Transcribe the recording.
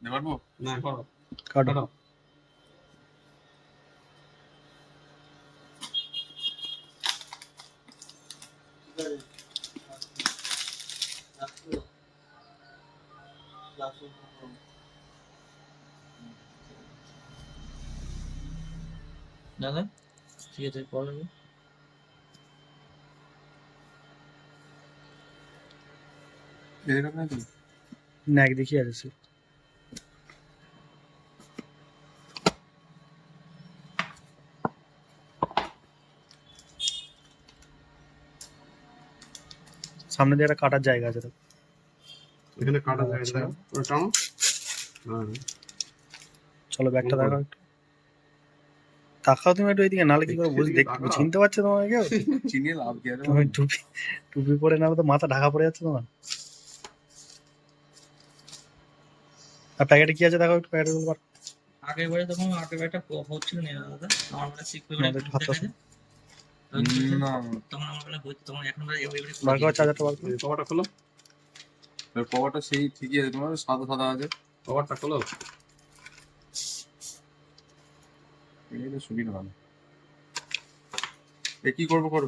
পারবো না করো কাটো। কাটো দাদা ঠিক আছে পড়াবো। এরকম নাকি? না এক দেখি আছে সে। সামনে দিয়ে একটা কাটার জায়গা আছে তো। এখানে কাটা যায় আচ্ছা। না ওটা টানো হ্যাঁ চলো ব্যাগটা বন্ধ করো। দেখাও একটু। তাকাও তুমি একটু এদিকে, নাহলে কি করে বুঝ এদিকে দেখতে তাকাও। চিনতে পারছো তোমাকে কেউ? চিনিয়ে লাভ কি আছে? তুমি টুপি টুপি পরে নাহলে তো মাথা ঢাকা পড়ে যাচ্ছে তোমার। আর প্যাকেটে কি আছে দেখো একটু, প্যাকেটে বার আগের বারে তখন আগের বারটা হচ্ছিল না দাদা, আমার বেলা শিখ পেপারে আমাদের একটু হাতটা দেখা যায় না তখন আমার বেলা হচ্ছে, তখন এখন এবারে বার করো, চার্জারটা বার করো। এই কভারটা খোলো কভারটা সেই ঠিকই আছে, তোমার সাদা সাদা আছে। কভারটা খোলো এই তো সুবিধা ভালো। এ কি করবো করো।